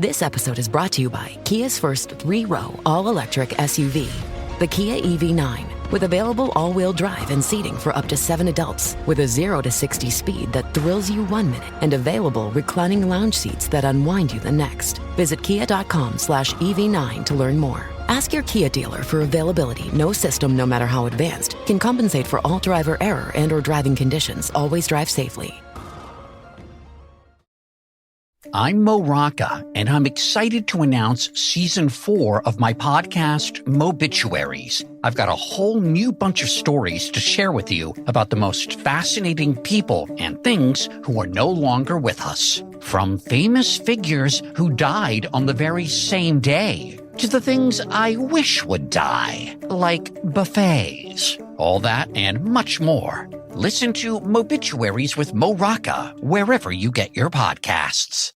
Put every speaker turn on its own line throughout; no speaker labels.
This episode is brought to you by Kia's first 3-row all-electric SUV, the Kia EV9, with available all-wheel drive and seating for up to 7 adults, with a 0 to 60 speed that thrills you 1 minute, and available reclining lounge seats that unwind you the next. Visit kia.com/EV9 to learn more. Ask your Kia dealer for availability. No system, no matter how advanced, can compensate for all driver error and or driving conditions. Always drive safely.
I'm Mo Rocca, and I'm excited to announce Season 4 of my podcast, Mobituaries. I've got a whole new bunch of stories to share with you about the most fascinating people and things who are no longer with us. From famous figures who died on the very same day, to the things I wish would die, like buffets. All that and much more. Listen to Mobituaries with Mo Rocca wherever you get your podcasts.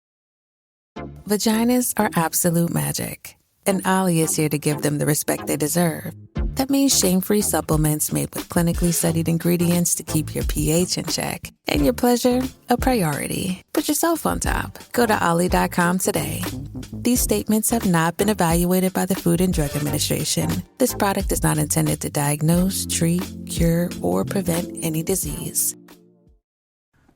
Vaginas are absolute magic, and Ollie is here to give them the respect they deserve. That means shame-free supplements made with clinically studied ingredients to keep your pH in check and your pleasure a priority. Put yourself on top. Go to Ollie.com today. These statements have not been evaluated by the Food and Drug Administration. This product is not intended to diagnose, treat, cure, or prevent any disease.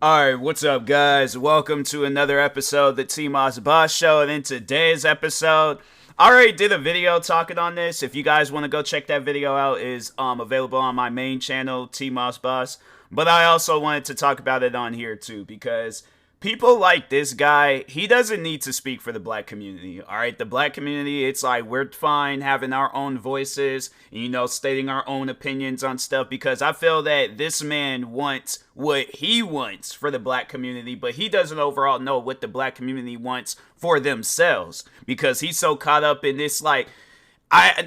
Alright, what's up guys? Welcome to another episode of the TMossBoss Show, and in today's episode, I already did a video talking on this. If you guys want to go check that video out, it is available on my main channel, TMossBoss. But I also wanted to talk about it on here too, because people like this guy, he doesn't need to speak for the black community, alright? The black community, it's like we're fine having our own voices, you know, stating our own opinions on stuff, because I feel that this man wants what he wants for the black community, but he doesn't overall know what the black community wants for themselves, because he's so caught up in this, like,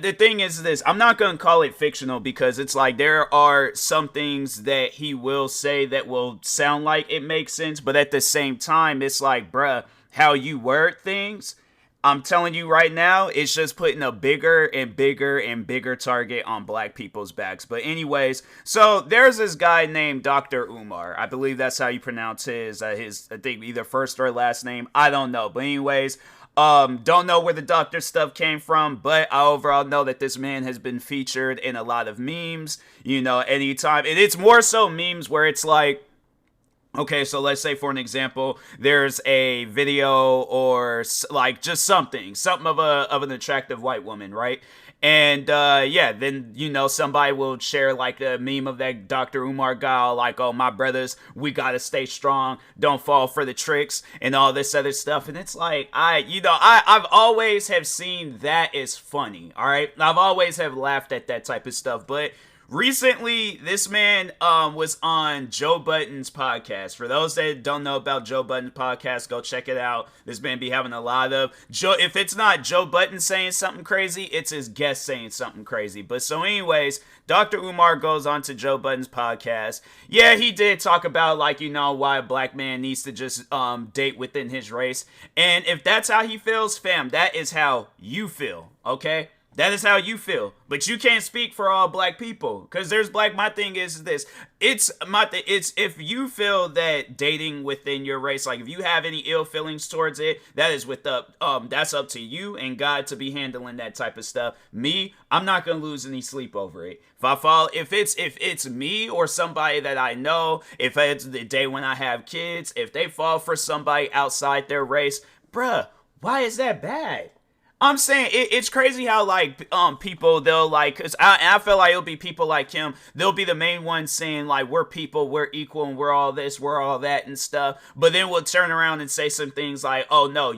the thing is this, I'm not going to call it fictional, because it's like there are some things that he will say that will sound like it makes sense, but at the same time, it's like, bruh, how you word things, I'm telling you right now, it's just putting a bigger and bigger and bigger target on black people's backs. But anyways, so there's this guy named Dr. Umar. I believe that's how you pronounce his I think either first or last name. I don't know. But anyways, don't know where the doctor stuff came from, but I overall know that this man has been featured in a lot of memes, you know, anytime. And it's more so memes where it's like, okay, so let's say for an example, there's a video or like just something of an attractive white woman, right? And yeah, then, you know, somebody will share like a meme of that Dr. Umar guy, like, oh, my brothers, we gotta stay strong, don't fall for the tricks, and all this other stuff. And it's like, I've always have seen that as funny, all right? I've always have laughed at that type of stuff, but recently, this man was on Joe Budden's podcast. For those that don't know about Joe Budden's podcast, go check it out. This man be having a lot of if it's not Joe Budden saying something crazy, it's his guest saying something crazy. But so anyways, Dr. Umar goes on to Joe Budden's podcast. Yeah, he did talk about, like, you know, why a black man needs to just date within his race. And if that's how he feels, fam, that is how you feel, okay? That is how you feel, but you can't speak for all black people, because my thing is this, it's if you feel that dating within your race, like if you have any ill feelings towards it, that is that's up to you and God to be handling that type of stuff. Me, I'm not going to lose any sleep over it. If it's me or somebody that I know, if it's the day when I have kids, if they fall for somebody outside their race, bruh, why is that bad? I'm saying it's crazy how, like, people, they'll, like, cause I feel like it'll be people like him, they'll be the main ones saying, like, we're people, we're equal, and we're all this, we're all that, and stuff, but then we'll turn around and say some things like, oh, no,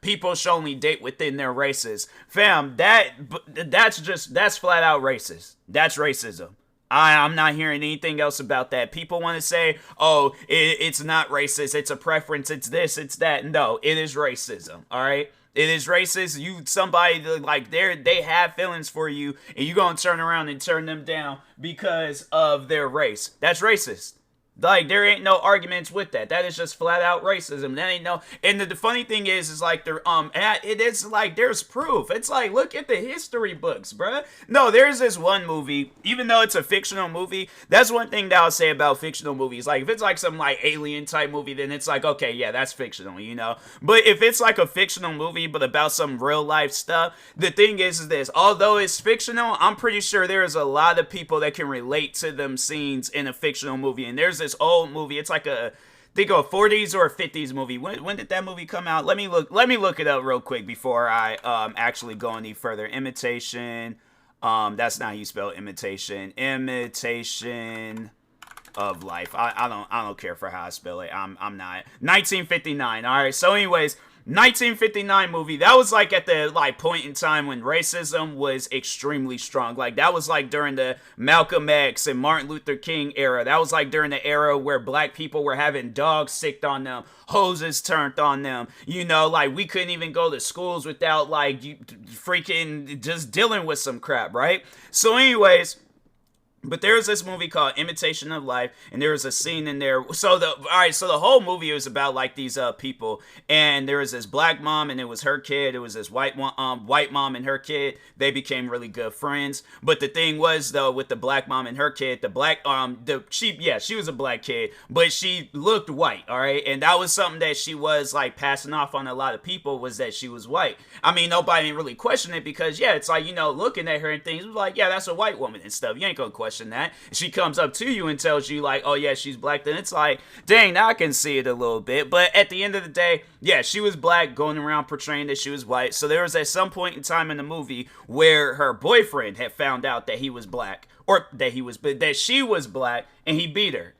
people should only date within their races. Fam, that's flat out racist. That's racism. I'm not hearing anything else about that. People want to say, oh, it's not racist, it's a preference, it's this, it's that. No, it is racism, all right? It is racist. Somebody, like, they have feelings for you, and you're going to turn around and turn them down because of their race. That's racist. Like, there ain't no arguments with that. That is just flat out racism. That ain't no. And the funny thing is like it is like there's proof. It's like, look at the history books, bruh. No, there's this one movie, even though it's a fictional movie. That's one thing that I'll say about fictional movies. Like, if it's like some like alien type movie, then it's like, okay, yeah, that's fictional, you know. But if it's like a fictional movie, but about some real life stuff, the thing is this: although it's fictional, I'm pretty sure there's a lot of people that can relate to them scenes in a fictional movie. And there's this old movie. It's like a think of a 40s or a 50s movie. When did that movie come out? Let me look it up real quick before I actually go any further. Imitation. That's not how you spell imitation. Imitation of Life. I don't care for how I spell it. I'm not. 1959. All right. So anyways, 1959 movie, that was like at the like point in time when racism was extremely strong. Like, that was like during the Malcolm X and Martin Luther King era. That was like during the era where black people were having dogs sicked on them, hoses turned on them, you know, like we couldn't even go to schools without like freaking just dealing with some crap, right? So anyways, but there's this movie called Imitation of Life, and there was a scene in there. So the whole movie was about like these people, and there was this black mom, and it was her kid. It was this white mom and her kid. They became really good friends. But the thing was, though, with the black mom and her kid, she was a black kid, but she looked white, all right, and that was something that she was like passing off on a lot of people, was that she was white. I mean, nobody didn't really question it because it's like, looking at her and things, it was like, yeah, that's a white woman and stuff. You ain't gonna question that. She comes up to you and tells you like, oh yeah, she's black, then it's like, dang, now I can see it a little bit. But at the end of the day, yeah, she was black, going around portraying that she was white. So there was at some point in time in the movie where her boyfriend had found out that he was black, or that she was black, and he beat her.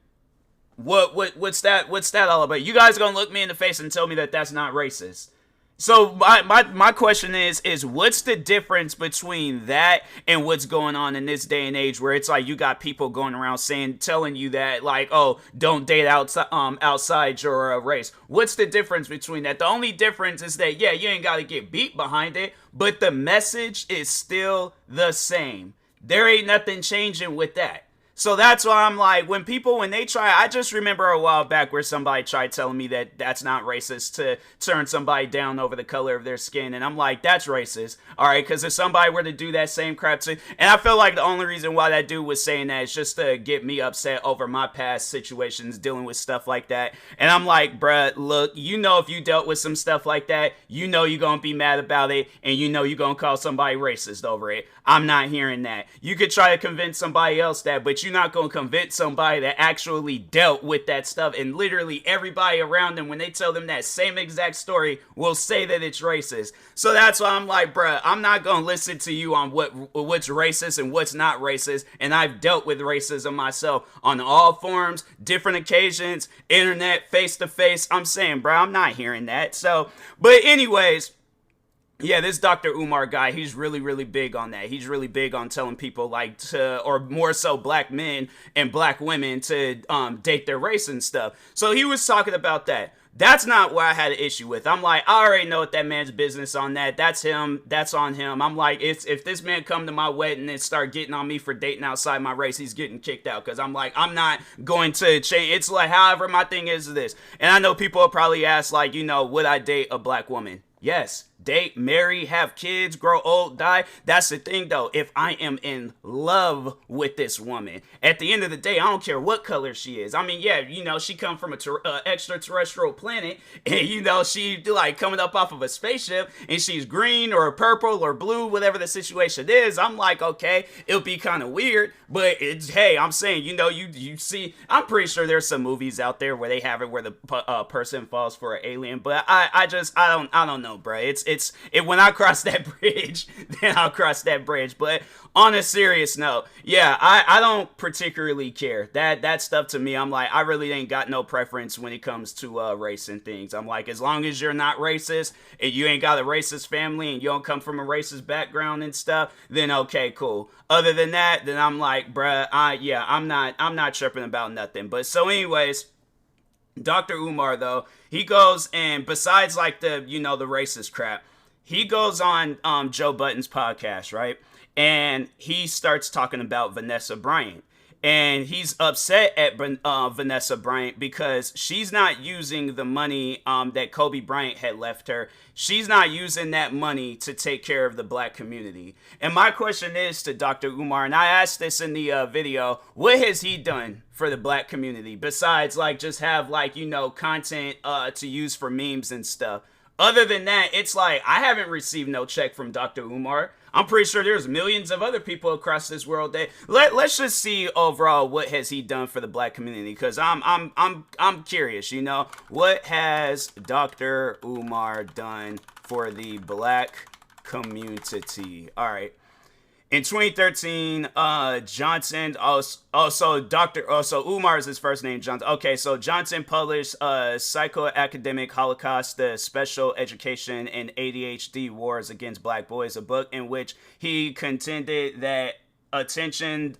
What's that all about? You guys gonna look me in the face and tell me that that's not racist? So my question is what's the difference between that and what's going on in this day and age, where it's like you got people going around telling you that like, oh, don't date outside your race? What's the difference between that? The only difference is that, yeah, you ain't got to get beat behind it, but the message is still the same. There ain't nothing changing with that. So that's why I'm like, when they try, I just remember a while back where somebody tried telling me that that's not racist to turn somebody down over the color of their skin. And I'm like, that's racist. All right. Because if somebody were to do that same crap to, and I feel like the only reason why that dude was saying that is just to get me upset over my past situations dealing with stuff like that. And I'm like, bruh, look, if you dealt with some stuff like that, you're going to be mad about it. And you're going to call somebody racist over it. I'm not hearing that. You could try to convince somebody else that, but you're not going to convince somebody that actually dealt with that stuff. And literally everybody around them, when they tell them that same exact story, will say that it's racist. So that's why I'm like, bruh, I'm not going to listen to you on what's racist and what's not racist. And I've dealt with racism myself on all forms, different occasions, internet, face to face. I'm saying, bruh, I'm not hearing that. So, but anyways, yeah, this Dr. Umar guy, he's really, really big on that. He's really big on telling people or more so black men and black women to date their race and stuff. So he was talking about that. That's not what I had an issue with. I'm like, I already know what that man's business on that. That's him. That's on him. I'm like, if this man come to my wedding and start getting on me for dating outside my race, he's getting kicked out. Because I'm like, I'm not going to change. It's like, however, my thing is this. And I know people will probably ask, like, would I date a black woman? Yes. Date, marry, have kids, grow old, die. That's the thing, though. If I am in love with this woman, at the end of the day, I don't care what color she is. I mean, yeah, she come from a extraterrestrial planet, and, she, like, coming up off of a spaceship, and she's green or purple or blue, whatever the situation is. I'm like, okay, it'll be kind of weird, but hey, I'm saying, you see, I'm pretty sure there's some movies out there where they have it where the person falls for an alien, but I don't know, bro. When I cross that bridge, then I'll cross that bridge. But on a serious note, yeah, I don't particularly care. That stuff to me, I'm like, I really ain't got no preference when it comes to race and things. I'm like, as long as you're not racist and you ain't got a racist family and you don't come from a racist background and stuff, then okay, cool. Other than that, then I'm like, bruh, I'm not tripping about nothing. But so anyways, Dr. Umar, though, he goes and besides like the racist crap, he goes on Joe Budden's podcast, right? And he starts talking about Vanessa Bryant. And he's upset at Vanessa Bryant because she's not using the money that Kobe Bryant had left her. She's not using that money to take care of the black community. And my question is to Dr. Umar, and I asked this in the video, what has he done for the black community besides like just have like, you know, content to use for memes and stuff? Other than that, it's like I haven't received no check from Dr. Umar. I'm pretty sure there's millions of other people across this world that let's just see overall what has he done for the black community, because I'm curious, you know, what has Dr. Umar done for the black community? All right. In 2013, Johnson, so Umar is his first name, Johnson. Okay, so Johnson published Psychoacademic Holocaust, the Special Education and ADHD Wars Against Black Boys, a book in which he contended that attention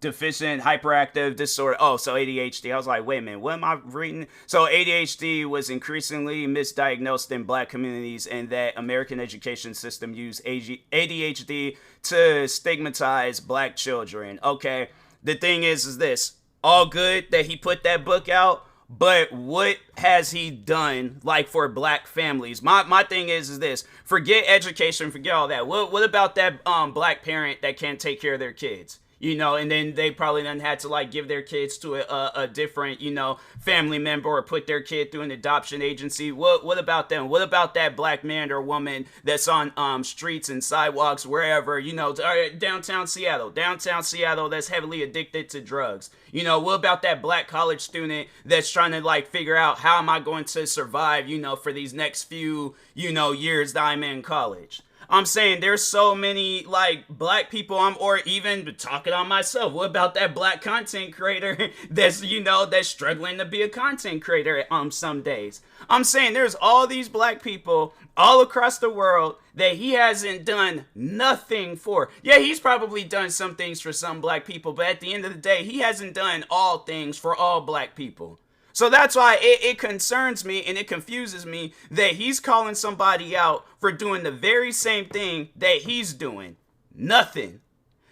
deficient hyperactive disorder. Oh, so ADHD. I was like, wait a minute, what am I reading? So ADHD was increasingly misdiagnosed in black communities, and that American education system used ADHD to stigmatize black children. Okay, the thing is this, all good that he put that book out, but what has he done like for black families? My thing is this, forget education, forget all that. What about that black parent that can't take care of their kids? You know, and then they probably then had to like give their kids to a different, you know, family member, or put their kid through an adoption agency. What about them? What about that black man or woman that's on streets and sidewalks, wherever, you know, downtown Seattle that's heavily addicted to drugs? You know, what about that black college student that's trying to like figure out how am I going to survive, you know, for these next few, you know, years that I'm in college? I'm saying there's so many like black people, or even talking on myself. What about that black content creator that's, you know, that's struggling to be a content creator some days? I'm saying there's all these black people all across the world that he hasn't done nothing for. Yeah, he's probably done some things for some black people, but at the end of the day, he hasn't done all things for all black people. So that's why it concerns me and it confuses me that he's calling somebody out for doing the very same thing that he's doing. Nothing.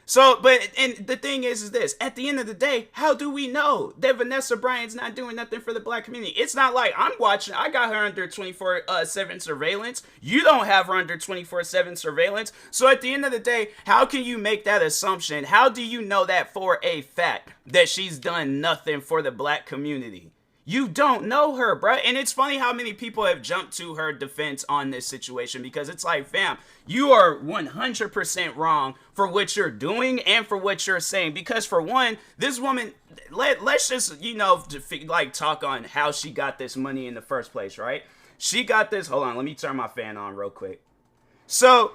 So, and the thing is this, at the end of the day, how do we know that Vanessa Bryant's not doing nothing for the black community? It's not like I got her under 24/7 surveillance. You don't have her under 24/7 surveillance. So at the end of the day, how can you make that assumption? How do you know that for a fact that she's done nothing for the black community? You don't know her, bruh. And it's funny how many people have jumped to her defense on this situation, because it's like, fam, you are 100% wrong for what you're doing and for what you're saying. Because for one, this woman, let's just, you know, like talk on how she got this money in the first place, right? She got this, hold on, let me turn my fan on real quick. So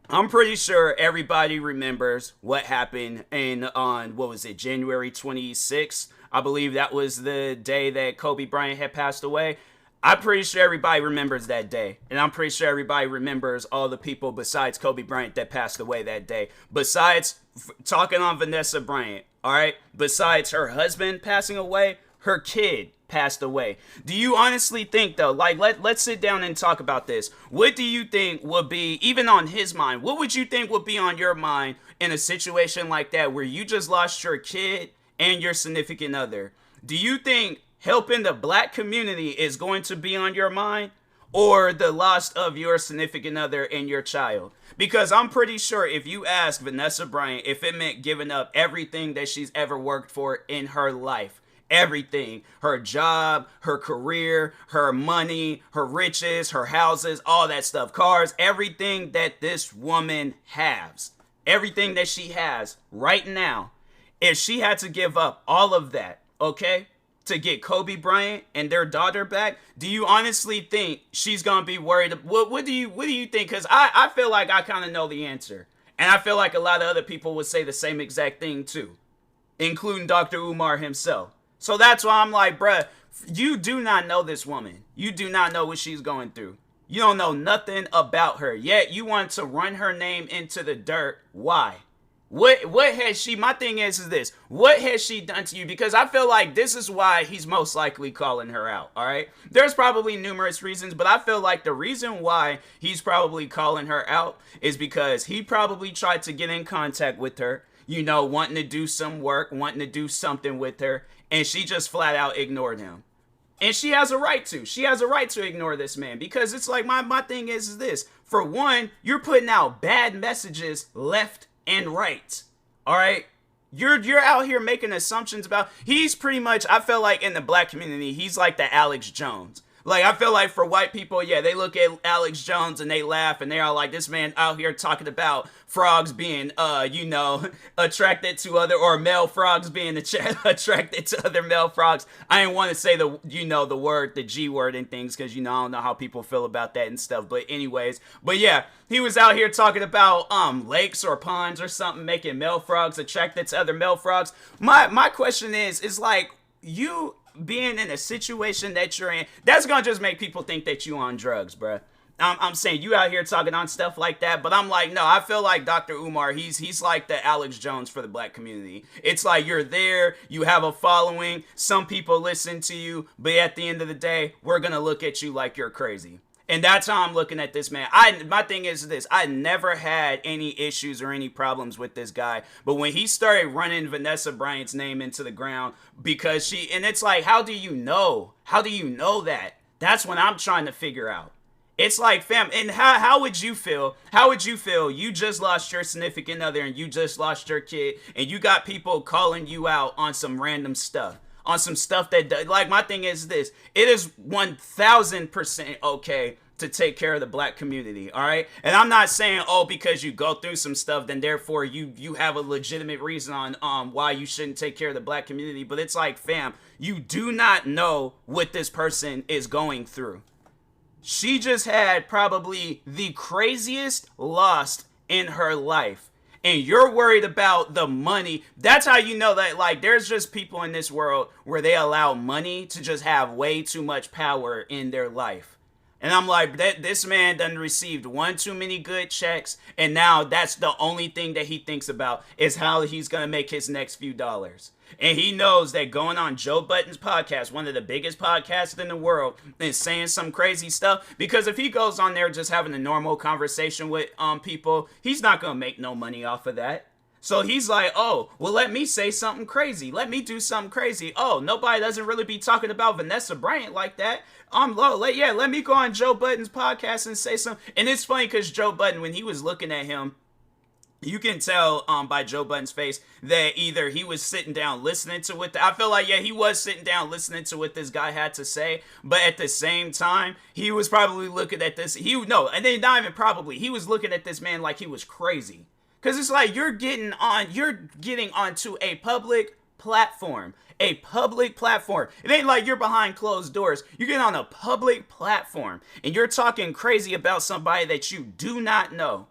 I'm pretty sure everybody remembers what happened on what was it, January 26th? I believe that was the day that Kobe Bryant had passed away. I'm pretty sure everybody remembers that day. And I'm pretty sure everybody remembers all the people besides Kobe Bryant that passed away that day. Besides talking on Vanessa Bryant, all right? Besides her husband passing away, her kid passed away. Do you honestly think, though, like, let's sit down and talk about this. What do you think would be, even on his mind, what would you think would be on your mind in a situation like that where you just lost your kid and your significant other? Do you think helping the black community is going to be on your mind, or the loss of your significant other and your child? Because I'm pretty sure if you ask Vanessa Bryant if it meant giving up everything that she's ever worked for in her life, everything, her job, her career, her money, her riches, her houses, all that stuff, cars, everything that this woman has, everything that she has right now, if she had to give up all of that, okay, to get Kobe Bryant and their daughter back, do you honestly think she's gonna be worried? What do you think? Because I feel like I kind of know the answer, and I feel like a lot of other people would say the same exact thing too, including Dr. Umar himself. So that's why I'm like, bruh, you do not know this woman. You do not know what she's going through. You don't know nothing about her, yet you want to run her name into the dirt. Why? What has she, my thing is this, what has she done to you? Because I feel like this is why he's most likely calling her out, all right? There's probably numerous reasons, but I feel like the reason why he's probably calling her out is because he probably tried to get in contact with her, wanting to do some work, wanting to do something with her, and she just flat out ignored him. And she has a right to. She has a right to ignore this man, because it's like, my thing is this. For one, you're putting out bad messages left and right. All right? You're out here making assumptions about, he's pretty much, I feel like in the black community, he's like the Alex Jones. Like, I feel like for white people, yeah, they look at Alex Jones and they laugh and they're all like, this man out here talking about frogs being, attracted to other, or male frogs being attracted to other male frogs. I didn't want to say the word, the G word and things, because, I don't know how people feel about that and stuff. But anyways, yeah, he was out here talking about lakes or ponds or something, making male frogs attracted to other male frogs. My question is like, you being in a situation that you're in, that's gonna just make people think that you on drugs, bruh. I'm saying you out here talking on stuff like that, but I'm like, no, I feel like Dr. Umar, he's like the Alex Jones for the black community. It's like, you're there, you have a following, some people listen to you, but at the end of the day, we're gonna look at you like you're crazy. And that's how I'm looking at this man. My thing is this. I never had any issues or any problems with this guy. But when he started running Vanessa Bryant's name into the ground because and it's like, how do you know? How do you know that? That's what I'm trying to figure out. It's like, fam, and how would you feel? How would you feel? You just lost your significant other and you just lost your kid and you got people calling you out on some random stuff. On some stuff that, like, my thing is this. It is 1000% okay to take care of the black community, all right? And I'm not saying, because you go through some stuff, then therefore you have a legitimate reason on why you shouldn't take care of the black community. But it's like, fam, you do not know what this person is going through. She just had probably the craziest loss in her life. And you're worried about the money. That's how you know that, like, there's just people in this world where they allow money to just have way too much power in their life. And I'm like, this man done received one too many good checks, and now that's the only thing that he thinks about is how he's gonna make his next few dollars. And he knows that going on Joe Budden's podcast, one of the biggest podcasts in the world, and saying some crazy stuff, because if he goes on there just having a normal conversation with people, he's not gonna make no money off of that. So he's like, oh, well, let me say something crazy. Let me do something crazy. Oh, nobody doesn't really be talking about Vanessa Bryant like that. Let me go on Joe Budden's podcast and say something. And it's funny because Joe Budden, when he was looking at him, you can tell by Joe Budden's face that either he was sitting down listening to I feel like, yeah, he was sitting down listening to what this guy had to say. But at the same time, he was probably looking at this. He was looking at this man like he was crazy. Because it's like, you're getting onto a public platform. A public platform. It ain't like you're behind closed doors. You're getting on a public platform. And you're talking crazy about somebody that you do not know.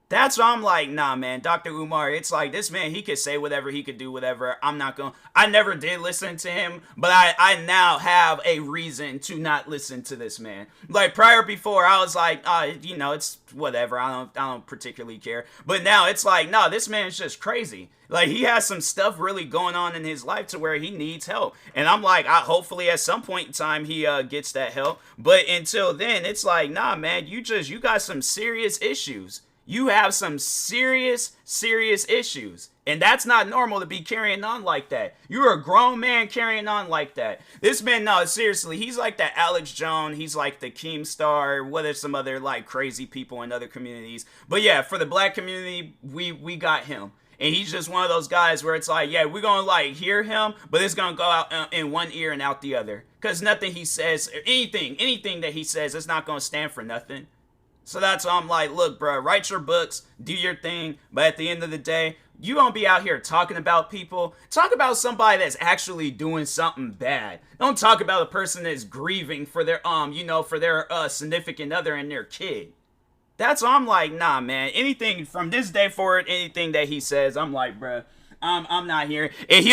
That's why I'm like, nah, man, Dr. Umar, it's like, this man, he could say whatever, he could do whatever. I never did listen to him, but I now have a reason to not listen to this man. Like, before, I was like, it's whatever, I don't particularly care. But now it's like, no, this man's just crazy. Like, he has some stuff really going on in his life to where he needs help. And I'm like, hopefully at some point in time he gets that help. But until then, it's like, nah, man, you got some serious issues. You have some serious issues. And that's not normal to be carrying on like that. You're a grown man carrying on like that. This man, no, seriously, he's like the Alex Jones. He's like the Keemstar. What are some other like crazy people in other communities? But yeah, for the black community, we got him. And he's just one of those guys where it's like, yeah, we're going to like hear him, but it's going to go out in one ear and out the other. Because nothing he says, anything that he says, it's not going to stand for nothing. So that's why I'm like, look, bro, write your books, do your thing, but at the end of the day, you don't be out here talking about people. Talk about somebody that's actually doing something bad. Don't talk about a person that's grieving for their, for their significant other and their kid. That's why I'm like, nah, man, anything from this day forward, anything that he says, I'm like, bro, I'm not here. And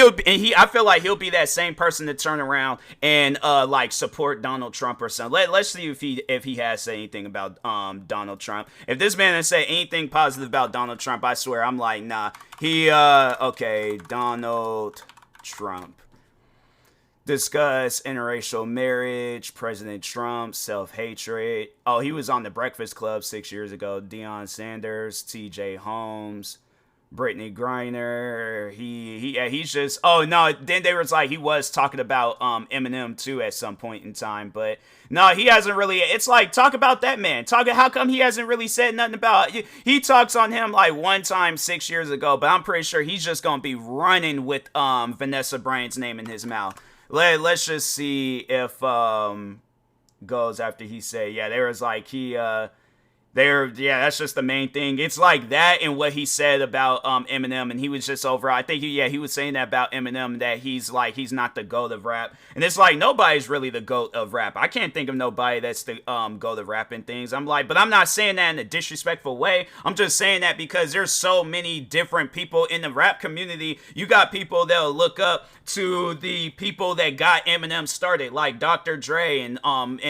I feel like he'll be that same person to turn around and like support Donald Trump or something. Let's see if he has said anything about Donald Trump. If this man has said anything positive about Donald Trump, I swear I'm like, nah. Donald Trump. Discuss interracial marriage, President Trump, self-hatred. Oh, he was on The Breakfast Club 6 years ago. Deion Sanders, TJ Holmes. Brittany Griner, he's just, oh no, then they was like, he was talking about Eminem too at some point in time, but no, he hasn't really, it's like, talk about that man, how come he hasn't really said nothing about, he talks on him like one time 6 years ago, but I'm pretty sure he's just gonna be running with Vanessa Bryant's name in his mouth. Let's just see if goes after he said, yeah, there was like, that's just the main thing. It's like that and what he said about Eminem, and he was just over. I think he was saying that about Eminem, that he's not the GOAT of rap, and it's like nobody's really the GOAT of rap. I can't think of nobody that's the GOAT of rap and things. I'm like, but I'm not saying that in a disrespectful way. I'm just saying that because there's so many different people in the rap community. You got people that'll look up to the people that got Eminem started, like Dr. Dre and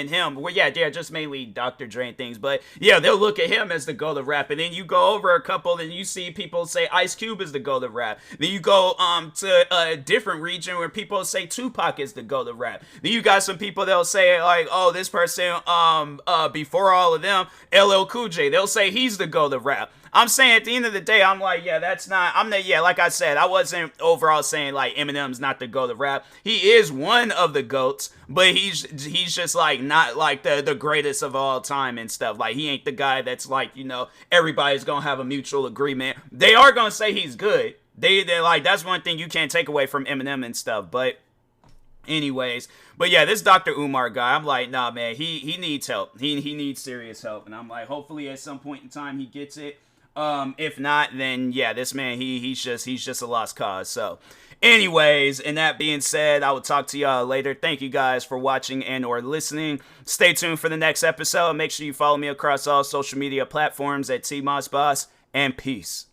him. Well, yeah, just mainly Dr. Dre and things, but yeah, they'll look at him as the GOAT of rap, and then you go over a couple, and you see people say Ice Cube is the GOAT of rap. Then you go to a different region where people say Tupac is the GOAT of rap. Then you got some people that'll say like, oh, this person before all of them, LL Cool J, they'll say he's the GOAT of rap. I'm saying at the end of the day, I'm like, yeah, that's not, like I said, I wasn't overall saying like Eminem's not the GOAT of rap. He is one of the GOATs, but he's just like not like the greatest of all time and stuff. Like he ain't the guy that's like, everybody's gonna have a mutual agreement. They are gonna say he's good. They're like, that's one thing you can't take away from Eminem and stuff, but anyways, but yeah, this Dr. Umar guy, I'm like, nah, man, he needs help. He needs serious help, and I'm like, hopefully at some point in time he gets it. If not, then yeah, this man, he's just a lost cause. So anyways, and that being said, I will talk to y'all later. Thank you guys for watching and or listening. Stay tuned for the next episode. Make sure you follow me across all social media platforms at TMossBoss, and peace.